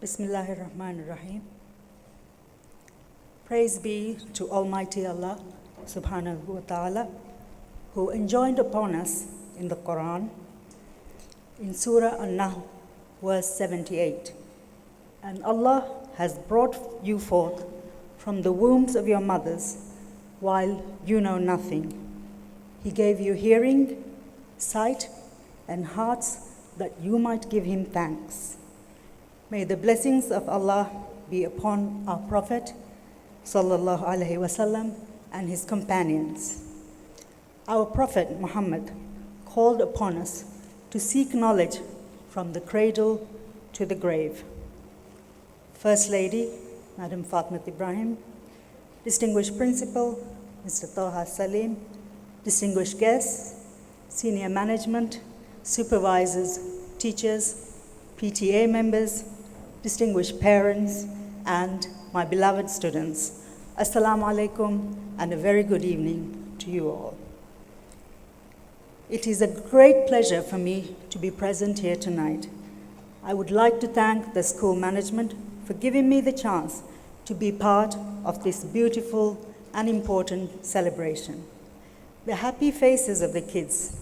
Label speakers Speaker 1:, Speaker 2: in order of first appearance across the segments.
Speaker 1: Bismillahirrahmanirrahim. Praise be to Almighty Allah, subhanahu wa ta'ala, who enjoined upon us in the Quran, in Surah An-Nahl, verse 78. And Allah has brought you forth from the wombs of your mothers while you know nothing. He gave you hearing, sight, and hearts that you might give him thanks. May the blessings of Allah be upon our Prophet, sallallahu alaihi wasallam, and his companions. Our Prophet Muhammad called upon us to seek knowledge from the cradle to the grave. First Lady, Madam Fatma Ibrahim, distinguished Principal, Mr. Toha Salim, distinguished guests, senior management, supervisors, teachers, PTA members, distinguished parents, and my beloved students. Assalamu alaikum and a very good evening to you all. It is a great pleasure for me to be present here tonight. I would like to thank the school management for giving me the chance to be part of this beautiful and important celebration. The happy faces of the kids,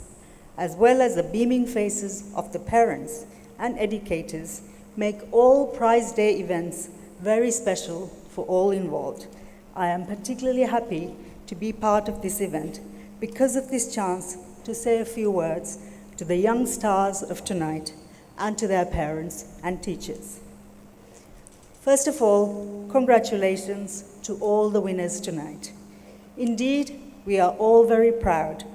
Speaker 1: as well as the beaming faces of the parents and educators, make all Prize Day events very special for all involved. I am particularly happy to be part of this event because of this chance to say a few words to the young stars of tonight and to their parents and teachers. First of all, congratulations to all the winners tonight. Indeed, we are all very proud.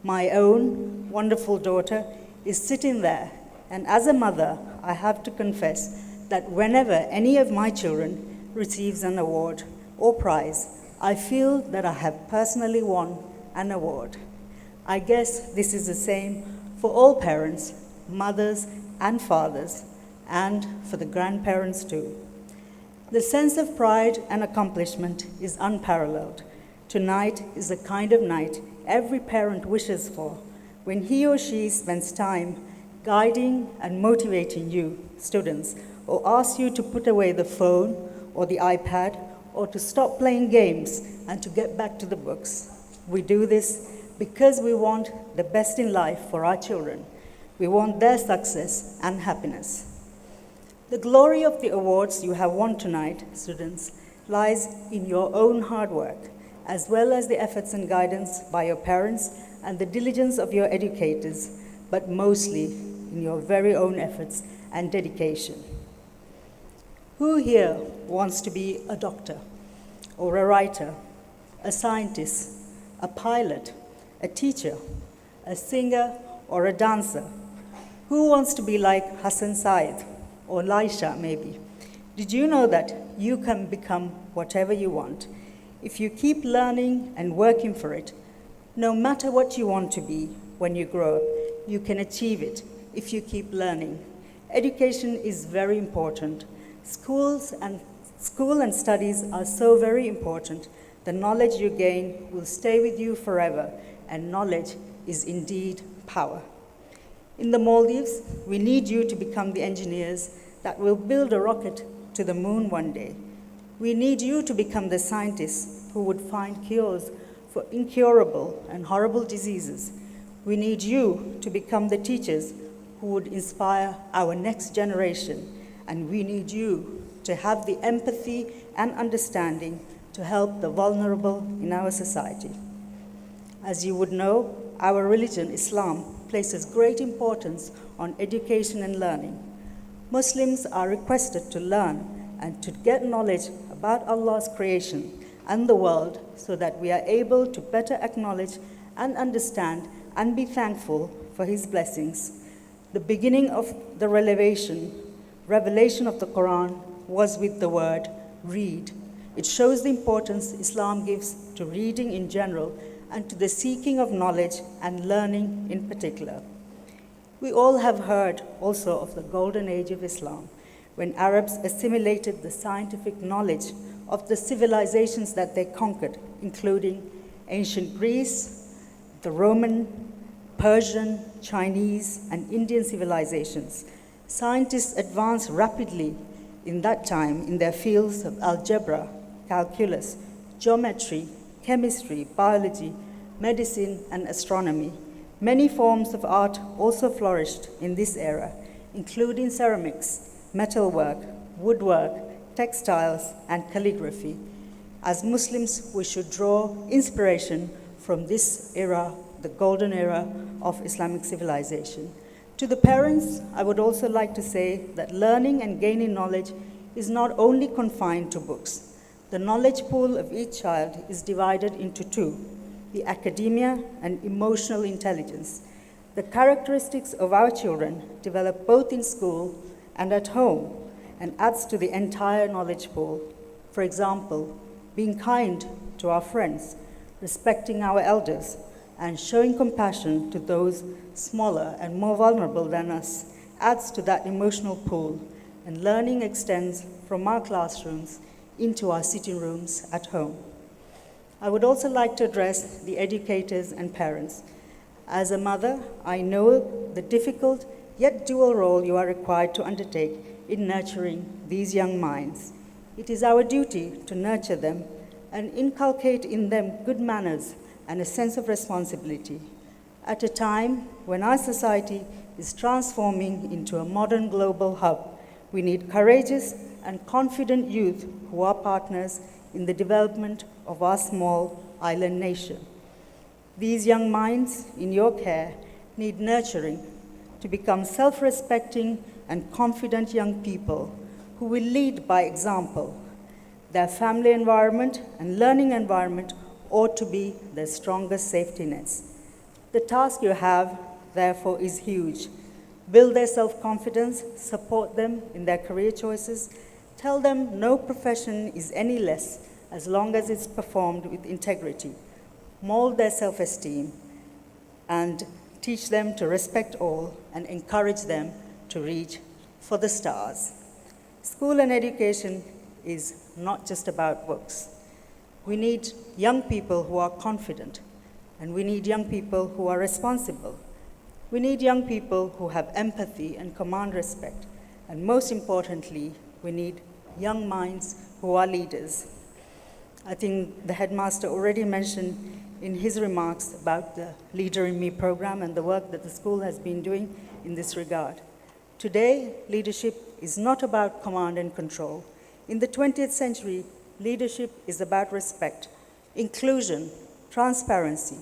Speaker 1: My own wonderful daughter is sitting there, and as a mother, I have to confess that whenever any of my children receives an award or prize, I feel that I have personally won an award. I guess this is the same for all parents, mothers and fathers, and for the grandparents too. The sense of pride and accomplishment is unparalleled. Tonight is the kind of night every parent wishes for when he or she spends time guiding and motivating you, students, or asks you to put away the phone or the iPad or to stop playing games and to get back to the books. We do this because we want the best in life for our children. We want their success and happiness. The glory of the awards you have won tonight, students, lies in your own hard work, as well as the efforts and guidance by your parents and the diligence of your educators, but mostly in your very own efforts and dedication. Who here wants to be a doctor, or a writer, a scientist, a pilot, a teacher, a singer, or a dancer? Who wants to be like Hassan Said, or Laisha maybe? Did you know that you can become whatever you want? If you keep learning and working for it, no matter what you want to be when you grow up, you can achieve it if you keep learning. Education is very important. School and studies are so very important. The knowledge you gain will stay with you forever, and knowledge is indeed power. In the Maldives, we need you to become the engineers that will build a rocket to the moon one day. We need you to become the scientists who would find cures for incurable and horrible diseases. We need you to become the teachers who would inspire our next generation. And we need you to have the empathy and understanding to help the vulnerable in our society. As you would know, our religion, Islam, places great importance on education and learning. Muslims are requested to learn and to get knowledge about Allah's creation and the world so that we are able to better acknowledge and understand and be thankful for his blessings. The beginning of the revelation of the Quran was with the word read. It shows the importance Islam gives to reading in general and to the seeking of knowledge and learning in particular. We all have heard also of the golden age of Islam, when Arabs assimilated the scientific knowledge of the civilizations that they conquered, including ancient Greece, the Roman, Persian, Chinese, and Indian civilizations. Scientists advanced rapidly in that time in their fields of algebra, calculus, geometry, chemistry, biology, medicine, and astronomy. Many forms of art also flourished in this era, including ceramics, metalwork, woodwork, textiles, and calligraphy. As Muslims, we should draw inspiration from this era, the golden era of Islamic civilization. To the parents, I would also like to say that learning and gaining knowledge is not only confined to books. The knowledge pool of each child is divided into two, the academia and emotional intelligence. The characteristics of our children develop both in school and at home and adds to the entire knowledge pool. For example, being kind to our friends, respecting our elders, and showing compassion to those smaller and more vulnerable than us adds to that emotional pool, and learning extends from our classrooms into our sitting rooms at home. I would also like to address the educators and parents. As a mother, I know the difficult yet dual role you are required to undertake in nurturing these young minds. It is our duty to nurture them and inculcate in them good manners and a sense of responsibility. At a time when our society is transforming into a modern global hub, we need courageous and confident youth who are partners in the development of our small island nation. These young minds in your care need nurturing to become self-respecting and confident young people who will lead by example. Their family environment and learning environment ought to be their strongest safety nets. The task you have, therefore, is huge. Build their self-confidence, support them in their career choices, tell them no profession is any less as long as it's performed with integrity. Mold their self-esteem and teach them to respect all and encourage them to reach for the stars. School and education is not just about books. We need young people who are confident, and we need young people who are responsible. We need young people who have empathy and command respect, and most importantly, we need young minds who are leaders. I think the headmaster already mentioned in his remarks about the Leader in Me program and the work that the school has been doing in this regard. Today, leadership is not about command and control. In the 20th century, leadership is about respect, inclusion, transparency.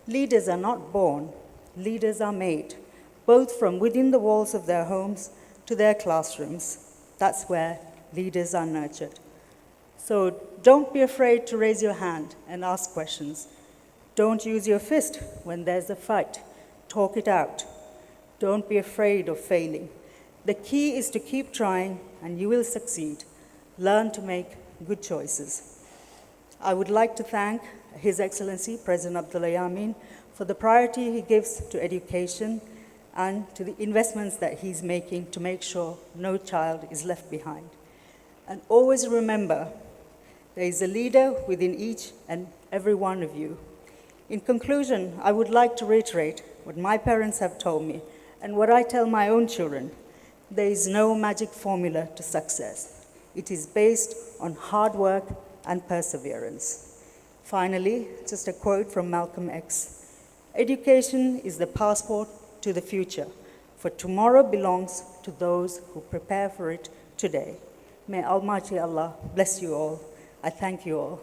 Speaker 1: Leaders are not born, leaders are made, both from within the walls of their homes to their classrooms. That's where leaders are nurtured. So don't be afraid to raise your hand and ask questions. Don't use your fist when there's a fight. Talk it out. Don't be afraid of failing. The key is to keep trying and you will succeed. Learn to make good choices. I would like to thank His Excellency President Abdullah Yameen for the priority he gives to education and to the investments that he's making to make sure no child is left behind. And always remember, there is a leader within each and every one of you. In conclusion, I would like to reiterate what my parents have told me and what I tell my own children. There is no magic formula to success. It is based on hard work and perseverance. Finally, just a quote from Malcolm X. Education is the passport to the future, for tomorrow belongs to those who prepare for it today. May Almighty Allah bless you all. I thank you all.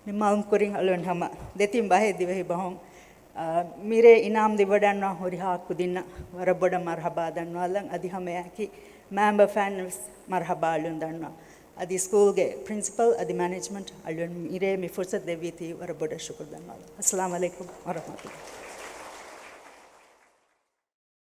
Speaker 1: Nimaum kuring alun hama detim bahe divehi bahong mire inam divadanna horiha kudinna waraboda marhaba danna lang adi hameyaki member fans marhaba alun danna adi school ge principal adi management alun mire mi fursat deviti waraboda shukr danna. Assalamu alaikum wa rahmatullah.